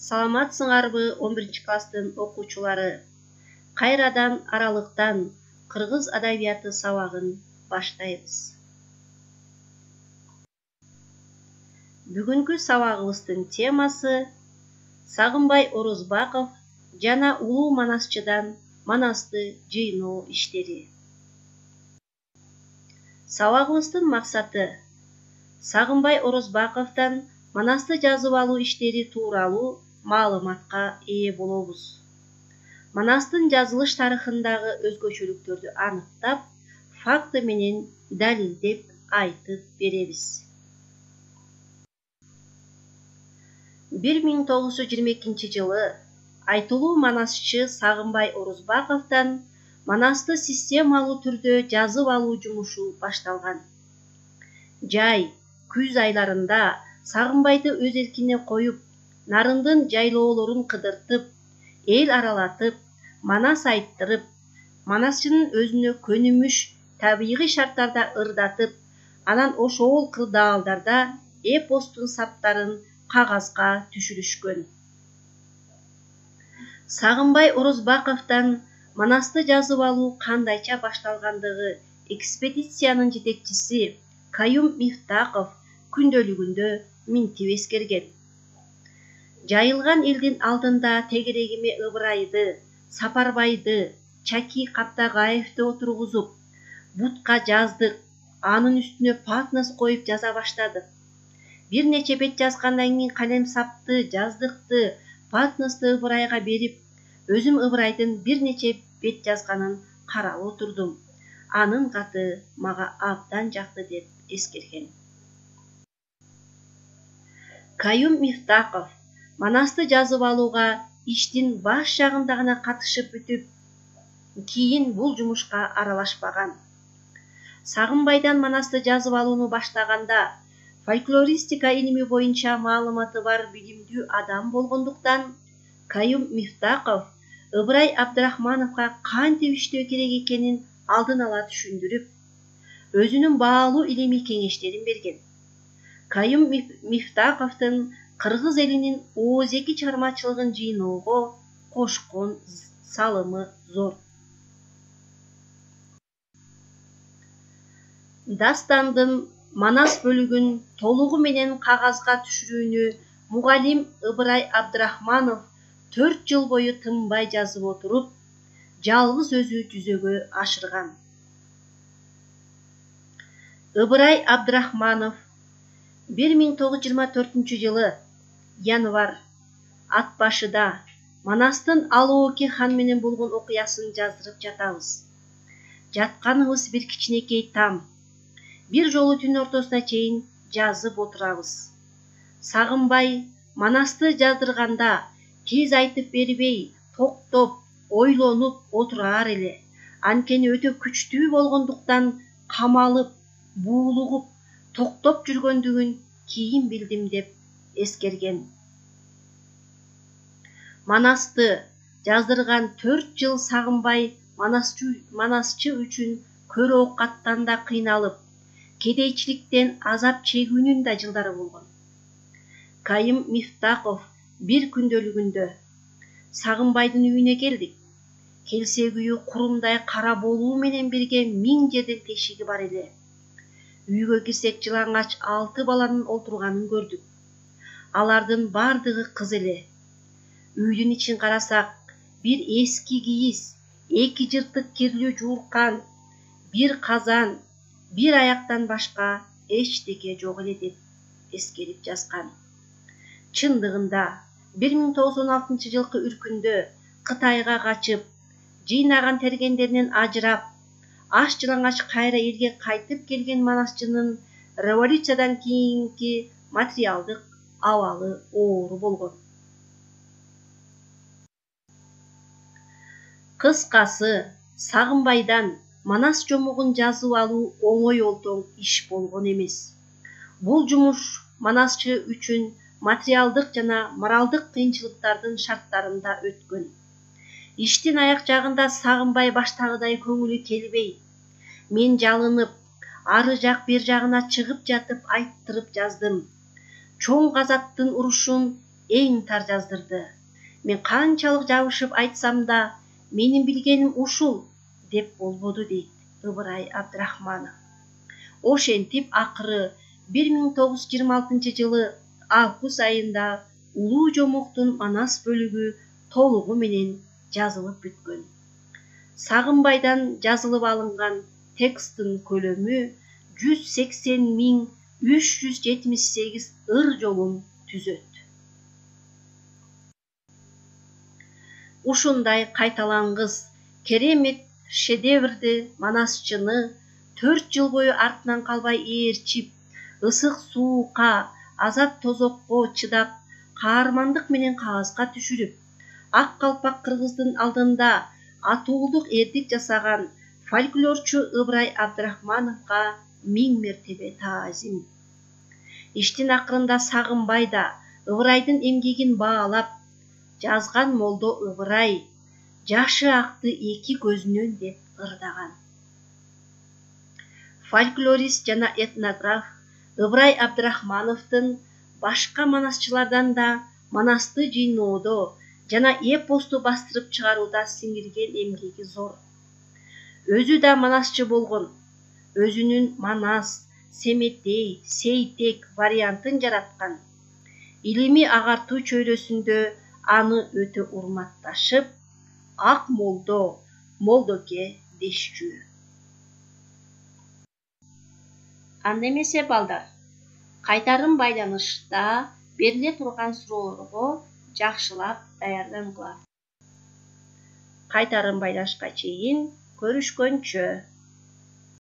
Саламатсыңарбы 11 класстын окуучулары? Кайрадан аралыктан кыргыз адабияты сабагын баштайбыз. Бүгүнкү сабагыбыздын темасы Сагынбай Орозбаков жана улуу манасчыдан манасты жыйноо иштери. Сабагыбыздын максаты Сагынбай Орозбаковдон манасты жазып алуу иштери тууралуу маалыматка ээ болобуз. Манастын жазылыш тарыхындагы өзгөчөлүктөрдү аныктап, факты менен далилдеп айтып беребиз. 1922 жылы айтылуу манасчы Сагынбай Орозбаковдон манасты системалуу түрдө жазып алуу жумушу башталган. Жай, күз айларында Сагынбайды өз эркине коюп, нарындын жайлоолорун кыдыртып, эл аралатып, манас айттырып, манасчынын өзүнө көнүмүш табигый шарттарда ырдатып, анан ошол кырдаалдарда эпостун саптарын кагазга түшүрүшкөн. Сагынбай Орозбаковдон манасты жазып алуу кандайча башталгандыгы экспедициянын жетекчиси Каюм Мифтаков күндөлүгүндө минтип эскерген. Жайылган элдин алдында тегерегиме Ыбырайды, Сапарбайды, Чаки Каптагаевди отургузуп, бутка жаздык, анын үстүнө патнос коюп жаза баштадык. Бир нече бет жазгандан кийин калем сапты, жаздыкты, патносту Ыбырайга берип, өзүм Ыбырайдын бир нече бет жазганын карап отурдум. Анын каты мага абдан жакты деп эскерген. Каюм Мифтаков манасты жазып алууга иштин баш жагында гана катышып бүтүп, кийин бул жумушка аралашпаган. Сагынбайдан манасты жазып алууну баштаганда фольклористика илими боюнча маалыматы бар билимдүү адам болгондуктан, Каюм Мифтаков Ыбырай Абдрахмановго кантип иштөө керек экенин алдын ала түшүндүрүп, өзүнүн баалуу илимий кеңештерин берген. Каюм Мифтаковдун кыргыз элинин ооз-эки чыгармачылыгын жыйноого кошкон салымы зор. Дастандын манас бөлүгүн толугу менен кагазга түшүрүүнү мугалим Ыбырай Абдрахманов 4 жыл бою тынбай жазып отуруп, жалгыз өзү жүзөгө ашырган. Ыбырай Абдрахманов 1924 жылы январь ат башыда манастын Алооке хан менен болгон окуясын жаздырып жатабыз. Жатканыбыз бир кичинекей там. Бир жолу түн ортосуна чейин жазып отурабыз. Сагынбай манасты жаздырганда тез айтып бербей, токтоп, ойлонуп отурар эле. Анткени өтө күчтүү болгондуктан камалып, буулугуп, токтоп жүргөндүгүн кийин билдим деп эскерген. Манасты жаздырган 4 жыл Сагынбай манасчы үчүн көрө оокаттан да кыйналып, кедейчиликтен азап чегүүнүн да жылдары болгон. Каюм Мифтаков бир күндөлүгүндө Сагынбайдын үйүнө келдик. Келсегүйү курумдай кара болуу менен бирге 1000 жерден тешиги бар эле. Үйгө кирсек жылаңач 6 баланын олтурганын көрдүк. Алардын бардыгы кыз эле. Үйдүн ичин карасак, бир эски кийиз, 2 жыртык кирлүү жууркан, бир казан, бир аяктан башка эчтеке жок эле деп эскерип жазган. Чындыгында 1916 жылкы үркүндө Кытайга качып, жыйнаган тергендеринен ажырап, аш жылаңач кайра элге кайтып келген манасчынын революциядан кийинки материалдык абалы оору болгон. Кыскасы, Сагынбайдан манас жомугун жазып алуу оңой олтоң иш болгон эмес. Бул жумуш манасчы үчүн материалдык жана моралдык кыйынчылыктардын шарттарында өткөн. Иштин аяк жагында Сагынбай баштагыдай көңүлү келбей, мен жалынып, ары жак бер жагына чыгып жатып айттырып жаздым. Чоң Казактын урушун эң тар жаздырды. Мен канчалык жабышып айтсам да, менин билгеним ушул деп болбоду дейт Ыбырай Абдрахманов. Ошентип акыры 1926-жылы август айында Улуу Жомоктун Манас бөлүгү толугу менен жазылып бүткөн. Сагынбайдан жазылып алынган тексттин көлөмү 180.378 ыр жолун түзөт. Ушундай кайталангыс керемет шедеврди манасчыны 4 жыл бою артынан калбай ээрчип, ысык суукка, азап тозокко чыдап, каармандык менен кагазга түшүрүп, ак калпак кыргыздын алдында атуулдук эрдик жасаган фольклорчу Ыбырай Абдрахмановго 1000 мертебе таазим. Иштин акырында Сагынбай да Ыбырайдын эмгегин баалап, жазган молдо Ыбырай жашы акты эки көзүнөн деп ырдаган. Фольклорист жана этнограф Ыбырай Абдрахмановдун башка манасчылардан да манасты жыйноодо жана эпосту бастырып чыгарууда сиңирген эмгеги зор. Өзү да манасчы болгон, өзүнүн Манас, Семетей, Сейтек вариантын жараткан. Илимий агартуу чөйрөсүндө аны өтө урматташып, ак молдо, молдоке дешчү. Анда эмесе балдар, кайтарым байланышта бериле турган суроолорго жакшылап даярдангыла. Кайтарым байлашка чейин көрүшкөнчө.